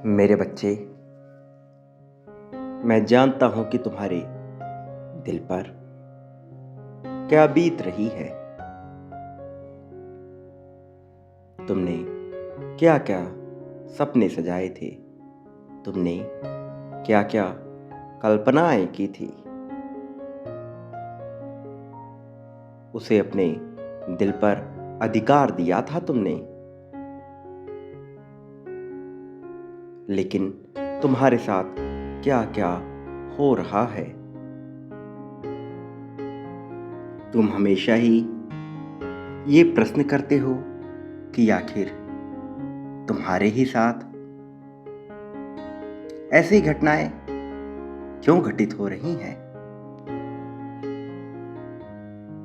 मेरे बच्चे, मैं जानता हूं कि तुम्हारे दिल पर क्या बीत रही है। तुमने क्या क्या सपने सजाए थे, तुमने क्या क्या कल्पनाएं की थी। उसे अपने दिल पर अधिकार दिया था तुमने, लेकिन तुम्हारे साथ क्या क्या हो रहा है। तुम हमेशा ही ये प्रश्न करते हो कि आखिर तुम्हारे ही साथ ऐसी घटनाएं क्यों घटित हो रही हैं।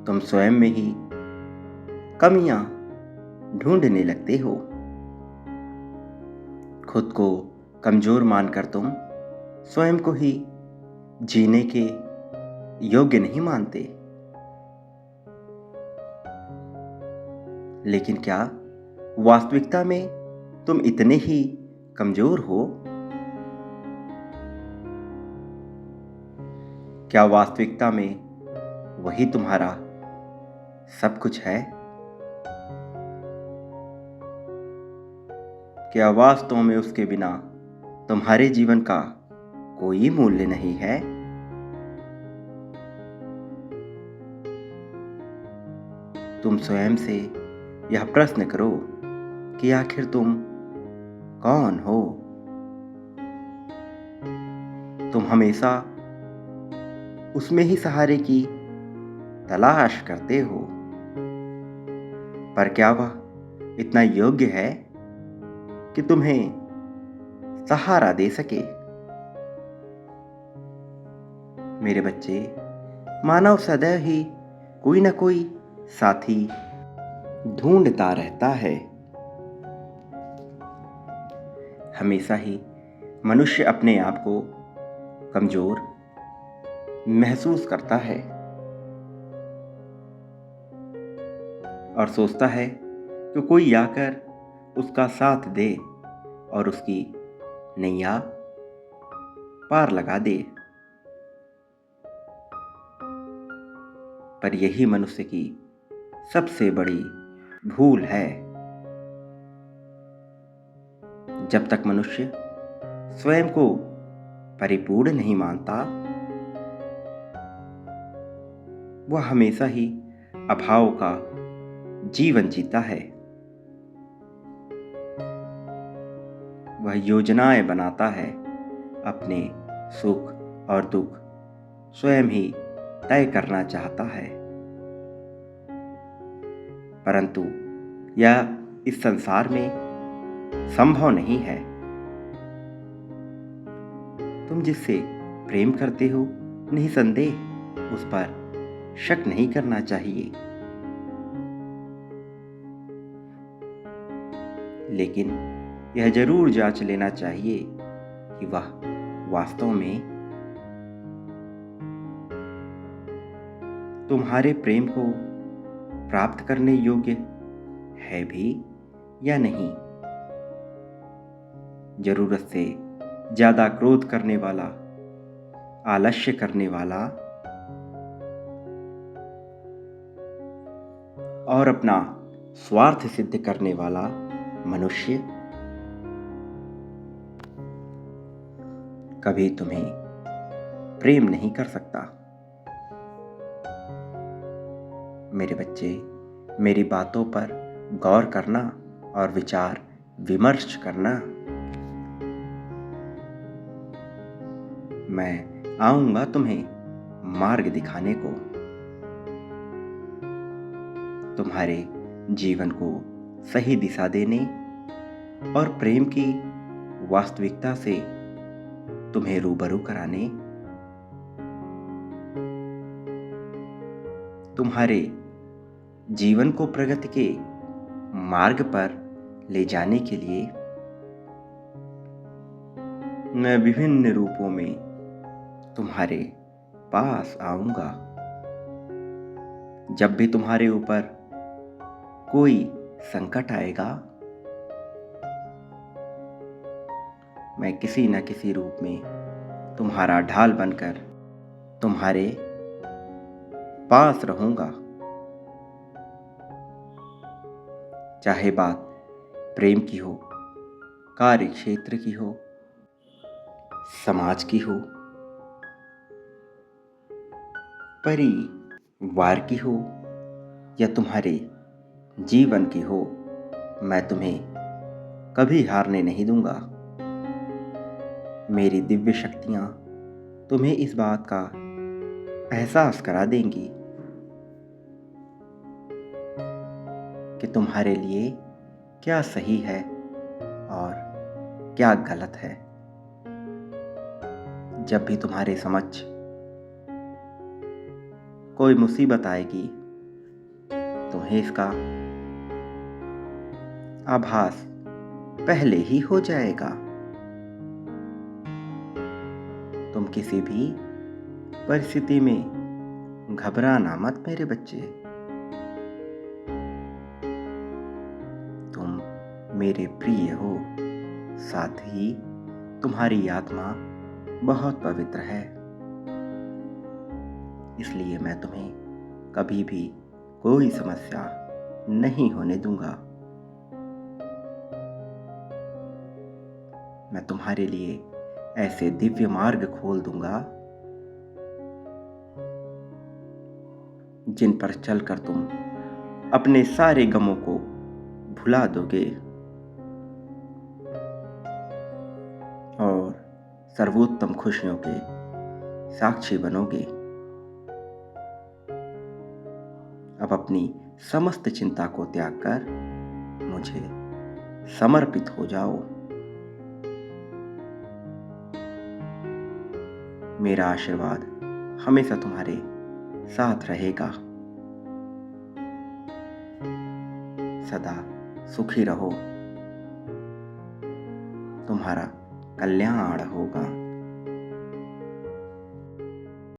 तुम स्वयं में ही कमियां ढूंढने लगते हो। खुद को कमजोर मानकर तुम स्वयं को ही जीने के योग्य नहीं मानते। लेकिन क्या वास्तविकता में तुम इतने ही कमजोर हो? क्या वास्तविकता में वही तुम्हारा सब कुछ है? क्या वास्तव में उसके बिना तुम्हारे जीवन का कोई मूल्य नहीं है? तुम स्वयं से यह प्रश्न करो कि आखिर तुम कौन हो। तुम हमेशा उसमें ही सहारे की तलाश करते हो, पर क्या वह इतना योग्य है कि तुम्हें सहारा दे सके? मेरे बच्चे, मानव सदैव ही कोई ना कोई साथी ढूंढता रहता है। हमेशा ही मनुष्य अपने आप को कमजोर महसूस करता है और सोचता है कि कोई आकर उसका साथ दे और उसकी नैया पार लगा दे। पर यही मनुष्य की सबसे बड़ी भूल है। जब तक मनुष्य स्वयं को परिपूर्ण नहीं मानता, वह हमेशा ही अभाव का जीवन जीता है। वह योजनाएं बनाता है, अपने सुख और दुख स्वयं ही तय करना चाहता है, परंतु यह इस संसार में संभव नहीं है। तुम जिससे प्रेम करते हो, निसंदेह उस पर शक नहीं करना चाहिए, लेकिन यह जरूर जांच लेना चाहिए कि वह वास्तव में तुम्हारे प्रेम को प्राप्त करने योग्य है भी या नहीं। जरूरत से ज्यादा क्रोध करने वाला, आलस्य करने वाला और अपना स्वार्थ सिद्ध करने वाला मनुष्य कभी तुम्हें प्रेम नहीं कर सकता। मेरे बच्चे, मेरी बातों पर गौर करना और विचार विमर्श करना। मैं आऊंगा तुम्हें मार्ग दिखाने को, तुम्हारे जीवन को सही दिशा देने और प्रेम की वास्तविकता से तुम्हें रूबरू कराने, तुम्हारे जीवन को प्रगति के मार्ग पर ले जाने के लिए मैं विभिन्न रूपों में तुम्हारे पास आऊंगा। जब भी तुम्हारे ऊपर कोई संकट आएगा, मैं किसी न किसी रूप में तुम्हारा ढाल बनकर तुम्हारे पास रहूंगा। चाहे बात प्रेम की हो, कार्य क्षेत्र की हो, समाज की हो, परिवार की हो या तुम्हारे जीवन की हो, मैं तुम्हें कभी हारने नहीं दूंगा। मेरी दिव्य शक्तियां तुम्हें इस बात का एहसास करा देंगी कि तुम्हारे लिए क्या सही है और क्या गलत है। जब भी तुम्हारे समक्ष कोई मुसीबत आएगी, तुम्हें इसका आभास पहले ही हो जाएगा। तुम किसी भी परिस्थिति में घबराना मत मेरे बच्चे। तुम मेरे प्रिय हो, साथ ही तुम्हारी आत्मा बहुत पवित्र है। इसलिए मैं तुम्हें कभी भी कोई समस्या नहीं होने दूंगा। मैं तुम्हारे लिए ऐसे दिव्य मार्ग खोल दूंगा जिन पर चलकर तुम अपने सारे गमों को भुला दोगे और सर्वोत्तम खुशियों के साक्षी बनोगे। अब अपनी समस्त चिंता को त्याग कर मुझे समर्पित हो जाओ। मेरा आशीर्वाद हमेशा तुम्हारे साथ रहेगा। सदा सुखी रहो, तुम्हारा कल्याण होगा।